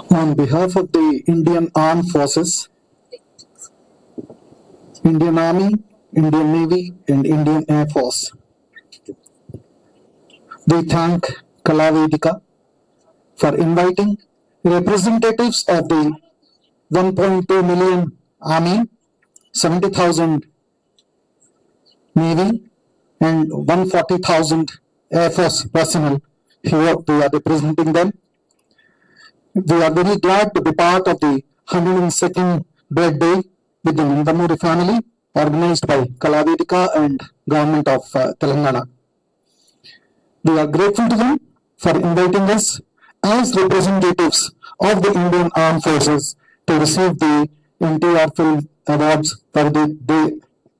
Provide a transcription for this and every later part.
On behalf of the Indian Armed Forces, Indian Army, Indian Navy, and Indian Air Force, we thank Kalavedika for inviting representatives of the 1.2 million Army, 70,000 Navy, and 140,000 Air Force personnel. Here we are representing them. We are very glad to be part of the 102nd birthday with the Nandamuri family, organized by Kalavedika and Government of Telangana. We are grateful to them for inviting us as representatives of the Indian Armed Forces to receive the NTR Film Awards for the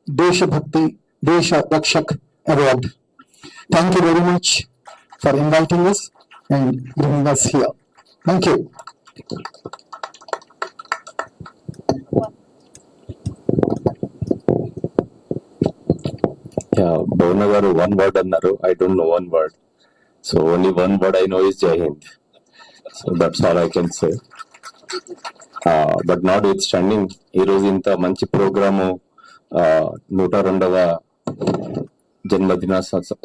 Desha Bhakti Desha Rakshak Award. Thank you very much for inviting us and bringing us here. Thank you. Yeah, Bhavana one word annaru. I don't know one word. So only one word I know is Jai Hind. So that's all I can say. But notwithstanding, ఈ రోజు ఇంత మంచి programme 102వ జన్మదిన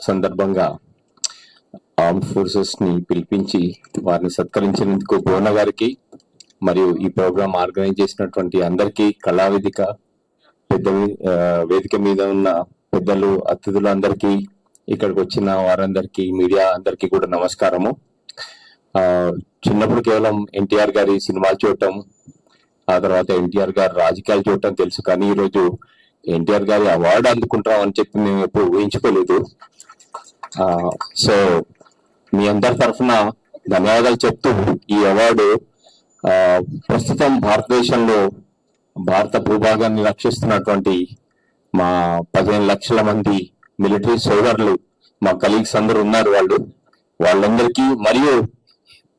సందర్భంగా armed forces ని పిలిపించి వారిని సత్కరించినందుకు భువన గారికి మరియు ఈ ప్రోగ్రామ్ ఆర్గనైజ్ చేసినటువంటి అందరికీ కళావేదిక పెద్ద వేదిక మీద ఉన్న పెద్దలు అతిథులు అందరికీ ఇక్కడికి వచ్చిన వారందరికీ మీడియా అందరికీ కూడా నమస్కారము. చిన్నప్పుడు కేవలం ఎన్టీఆర్ గారి సినిమాలు చూడటం, ఆ తర్వాత ఎన్టీఆర్ గారి రాజకీయాలు చూడటం తెలుసు, కానీ ఈరోజు ఎన్టీఆర్ గారి అవార్డు అందుకుంటాం అని చెప్పి మేము ఎప్పుడు ఊహించుకోలేదు. సో మీ అందరి తరఫున ధన్యవాదాలు చెప్తూ ఈ అవార్డు ప్రస్తుతం భారతదేశంలో భారత భూభాగాన్ని రక్షిస్తున్నటువంటి మా 15 లక్షల మంది మిలిటరీ సోదరులు, మా కలీగ్స్ అందరూ ఉన్నారు, వాళ్ళందరికీ మరియు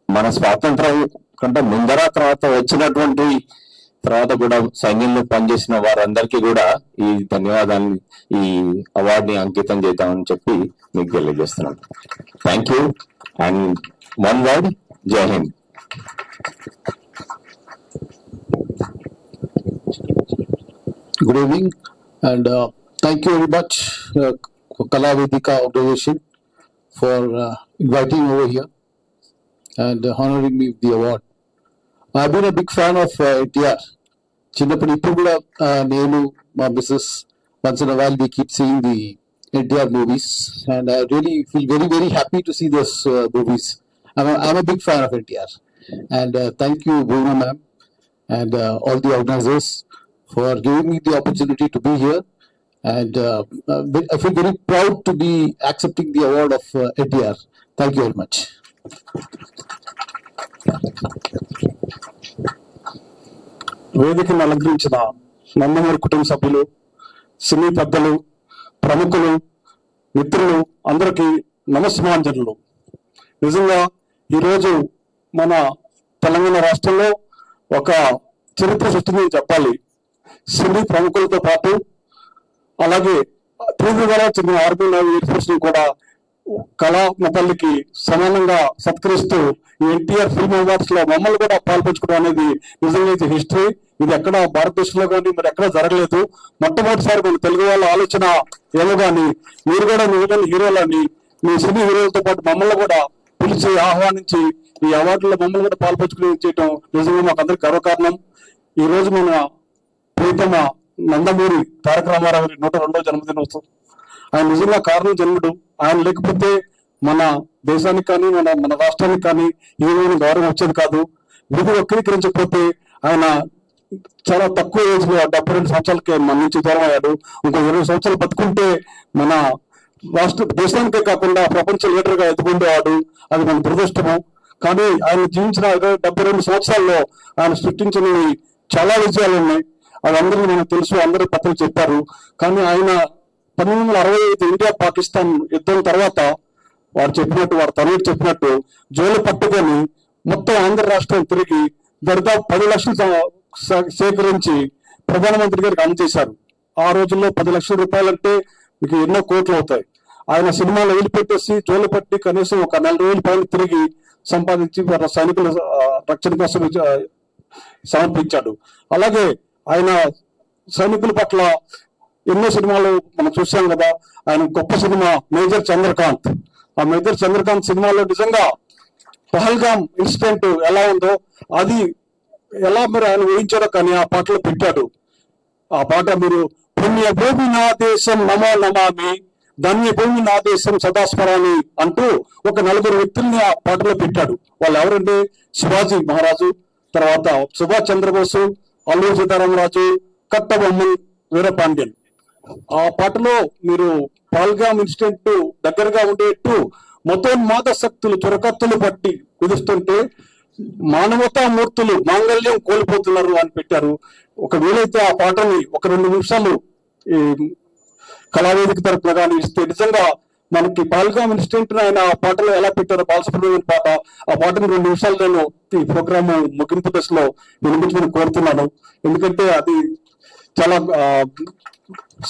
మన స్వాతంత్రం కంటే ముందర తర్వాత వచ్చినటువంటి తర్వాత కూడా సైన్యంలో పనిచేసిన వారందరికీ కూడా ఈ ధన్యవాదాన్ని, ఈ అవార్డుని అంకితం చేద్దామని చెప్పి మీకు తెలియజేస్తున్నాను. Thank you and one word, జై Hind. Good evening and thank you very much Kalavedika organization for inviting over here and honoring me with the award. I've been a big fan of NTR. చిన్నప్పుడు ఇప్పుడు కూడా నేను మా missus once in a while we keep seeing the NTR movies and I really feel very very happy to see those movies. I'm a big fan of NTR and thank you Bhuvana ma'am and all the organizers for giving me the opportunity to be here and I feel very proud to be accepting the award of NTR. Thank you very much. వేదికను అలంకరించిన నందమూరి కుటుంబ సభ్యులు, సినీ పెద్దలు, ప్రముఖులు, మిత్రులు అందరికీ నమస్మాంజనులు. నిజంగా ఈరోజు మన తెలంగాణ రాష్ట్రంలో ఒక చరిత్ర సృష్టిందని చెప్పాలి. సినీ ప్రముఖులతో పాటు అలాగే త్రివిధాలా చెందిన ఆర్మీ నేవీ ఎయిర్ ఫోర్స్ ని కూడా కళామతల్లికి సమానంగా సత్కరిస్తూ ఈ ఎన్టీఆర్ ఫిల్మ్ అవార్డ్స్ లో మమ్మల్ని కూడా పాల్పంచుకోవడం అనేది నిజంగా ఇది హిస్టరీ. ఇది ఎక్కడ భారతదేశంలో కానీ మరి ఎక్కడ జరగలేదు. మొట్టమొదటిసారి మన తెలుగు వాళ్ళ ఆలోచన ఏమో కానీ మీరు కూడా మిగిలిన హీరోలని మీ సినీ హీరోలతో పాటు మమ్మల్ని కూడా పిలిచి ఆహ్వానించి ఈ అవార్డులో మమ్మల్ని కూడా పాల్పంచుకుని చేయటం నిజంగా మాకు అందరికి గర్వకారణం. ఈ రోజు మన ప్రీతమ నందమూరి తారక రామారావు 102వ జన్మదినోత్సవం. ఆయన నిజంగా కారణం జన్ముడు. ఆయన లేకపోతే మన దేశానికి కానీ మన రాష్ట్రానికి కానీ ఏమైనా గౌరవం వచ్చేది కాదు. విధి వక్రీకరించకపోతే ఆయన చాలా తక్కువ ఏజ్ లో 72 సంవత్సరాలకే మన నుంచి దూరం అయ్యాడు. ఇంకో 20 సంవత్సరాలు బతుకుంటే మన రాష్ట్ర దేశానికే కాకుండా ప్రపంచ లీడర్ గా ఎదుగుండేవాడు. అది మన దురదృష్టము. కానీ ఆయన జీవించిన 72 సంవత్సరాల్లో ఆయన సృష్టించినవి చాలా విజయాలు ఉన్నాయి. అదందరికీ మనకు తెలుసు, అందరూ పత్రికలు చెప్పారు. కానీ ఆయన 1965 ఇండియా పాకిస్తాన్ యుద్ధం తర్వాత వారు తనయుడు చెప్పినట్టు జోలు పట్టుకొని మొత్తం ఆంధ్ర రాష్ట్రం తిరిగి దాదాపు 10 లక్షలు సేకరించి ప్రధానమంత్రి గారికి అందజేశారు. ఆ రోజుల్లో 10 లక్షల రూపాయలంటే మీకు ఎన్నో కోట్లు అవుతాయి. ఆయన సినిమాలు వదిలిపెట్టేసి జోలు పట్టి కనీసం ఒక 4 రోజుల పైన తిరిగి సంపాదించి వాళ్ళ సైనికుల రక్షణ కోసం సమర్పించాడు. అలాగే ఆయన సైనికుల పట్ల ఎన్నో సినిమాలు మనం చూసాం కదా. ఆయన గొప్ప సినిమా మేజర్ చంద్రకాంత్. ఆ మేజర్ చంద్రకాంత్ సినిమాలో నిజంగా పహల్గామ్ ఇన్సిడెంట్ ఎలా ఉందో అది ఎలా మరి ఆయన ఊహించారో కానీ ఆ పాటలో పెట్టాడు. ఆ పాట మీరు పుణ్య భూమి నా దేశం నమో నమామి, ధన్య భూమి నా దేశం సదాస్మరామి అంటూ ఒక 4 వ్యక్తుల్ని ఆ పాటలో పెట్టాడు. వాళ్ళు ఎవరంటే శివాజీ మహారాజు, తర్వాత సుభాష్ చంద్రబోసు, అల్లూరి సీతారామరాజు, కట్టబొమ్మన్, వీరపాండ్యన్. ఆ పాటలో మీరు పహల్గామ్ ఇన్సిడెంట్ దగ్గరగా ఉండేట్టు మతోన్మాద శక్తులు చురకత్తులు పట్టి కుదుస్తుంటే మానవతా మూర్తులు మాంగళ్యం కోల్పోతున్నారు అని పెట్టారు. ఒక వీలైతే ఆ పాటని ఒక 2 నిమిషాలు ఈ కళావేదిక తరపున కానీ ఇస్తే నిజంగా మనకి పహల్గామ్ ఇన్సిడెంట్ ఆయన ఆ పాటలో ఎలా పెట్టారో బాలసుబ్రహ్మణ్యం పాట, ఆ పాటను 2 నిమిషాలు నేను ఈ ప్రోగ్రామ్ ముగింపు దశలో వినిపించమని కోరుతున్నాను. ఎందుకంటే అది చాలా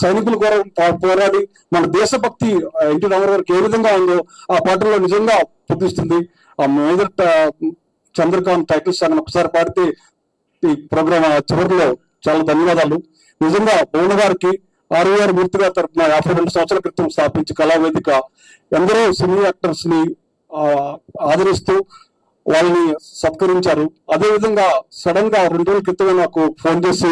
సైనికుల కోసం పోరాడి మన దేశభక్తి ఎన్టీ రామారావు గారికి ఏ విధంగా ఉందో ఆ పాటలో నిజంగా పుట్టిస్తుంది. ఆ మేజర్ చంద్రకాంత్ టైటిల్ సాంగ్ ఒకసారి పాడితే ఈ ప్రోగ్రామ్ చివరిలో చాలా ధన్యవాదాలు. నిజంగా భువన గారికి ఆర్వీఆర్ మూర్తి గారి తరఫున 52 సంవత్సరాల క్రితం స్థాపించి కళావేదిక ఎందరో సినీ యాక్టర్స్ ని ఆదరిస్తూ వాళ్ళని సత్కరించారు. అదే విధంగా సడన్ గా 2 రోజుల క్రితమే నాకు ఫోన్ చేసి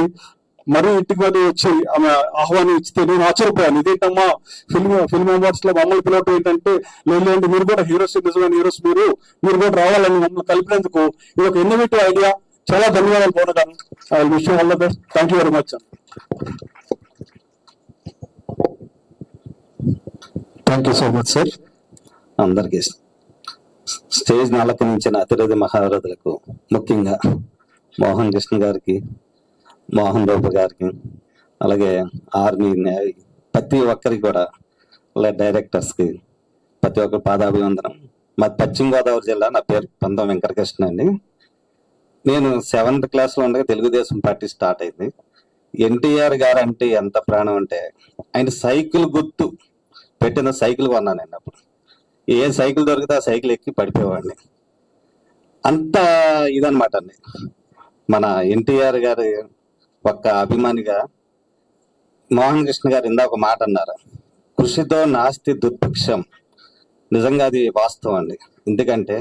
మరీ ఇంటికి మీద వచ్చి ఆమె ఆహ్వానం ఇస్తే నేను ఆశ్చర్యపోయాను. ఇదేంటమ్మా ఫిల్మ్ అవార్డ్స్ లో మమ్మల్ని పిలవటం ఏంటంటే, లేదండి మీరు కూడా హీరోస్, నిజమైన హీరోస్ మీరు కూడా రావాలని మమ్మల్ని కలిపినందుకు ఇది ఒక ఇన్నోవేటివ్ ఐడియా. చాలా ధన్యవాదాలు భువన గారు. I wish you all the best. Thank you very much. Thank you so much sir. అందరికీ స్టేజ్ అలంకరించిన అతిరథి మహారథులకు, ముఖ్యంగా మోహన్ కృష్ణ గారికి, మోహన్ బాబు గారికి, అలాగే ఆర్మీ, నేవీ, ప్రతి ఒక్కరికి కూడా, అలాగే డైరెక్టర్స్కి ప్రతి ఒక్కరు పాదాభివందనం. మాది పశ్చిమ గోదావరి జిల్లా. నా పేరు పందం వెంకటకృష్ణ అండి. నేను 7th క్లాస్లో ఉండగా తెలుగుదేశం పార్టీ స్టార్ట్ అయింది. ఎన్టీఆర్ గారు అంటే ఎంత ప్రాణం అంటే, ఆయన సైకిల్ గుర్తు పెట్టిన సైకిల్ కొన్నానండి. అప్పుడు ఏ సైకిల్ దొరికితే ఆ సైకిల్ ఎక్కి పడిపోయేవాడిని. అంత ఇదనమాట అండి. మన ఎన్టీఆర్ గారి ఒక్క అభిమానిగా మోహన్ కృష్ణ గారు ఇందాక ఒక మాట అన్నారు, కృషితో నాస్తి దుర్భిక్షం. నిజంగా అది వాస్తవం అండి. ఎందుకంటే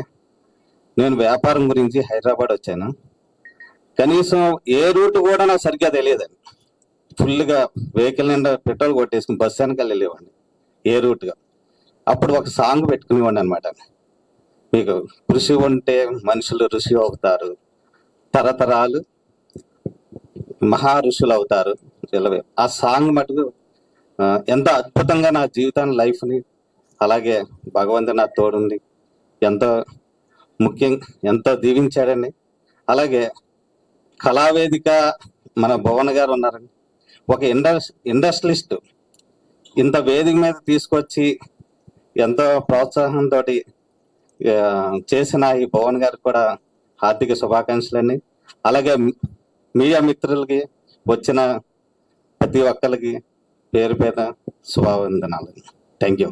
నేను వ్యాపారం గురించి హైదరాబాద్ వచ్చాను. కనీసం ఏ రూట్ కూడా నాకు సరిగ్గా తెలియదండి. ఫుల్గా వెహికల్ నిండా పెట్రోల్ కొట్టేసుకుని బస్సు వెనకాల వెళ్ళేవాడిని ఏ రూట్గా. అప్పుడు ఒక సాంగ్ పెట్టుకునేవాడిని అనమాట, మీకు కృషి ఉంటే మనుషులు ఋషి అవుతారు, తరతరాలు మహా ఋషులు అవుతారు. ఆ సాంగ్ మటుకు ఎంత అద్భుతంగా నా జీవితాన్ని, లైఫ్ని, అలాగే భగవంతుడు నా తోడుంది ఎంతో ఎంతో దీవించాడండి. అలాగే కళావేదిక మన భువన్ గారు ఉన్నారండి, ఒక ఇండస్ట్రియలిస్ట్. ఇంత వేదిక మీద తీసుకొచ్చి ఎంతో ప్రోత్సాహంతో చేసిన ఈ భువన్ గారికి కూడా హార్దిక శుభాకాంక్షలండి. అలాగే మీడియా మిత్రులకి, వచ్చిన ప్రతి ఒక్కరికి పేరు పేద శుభావందనాలు. Thank you.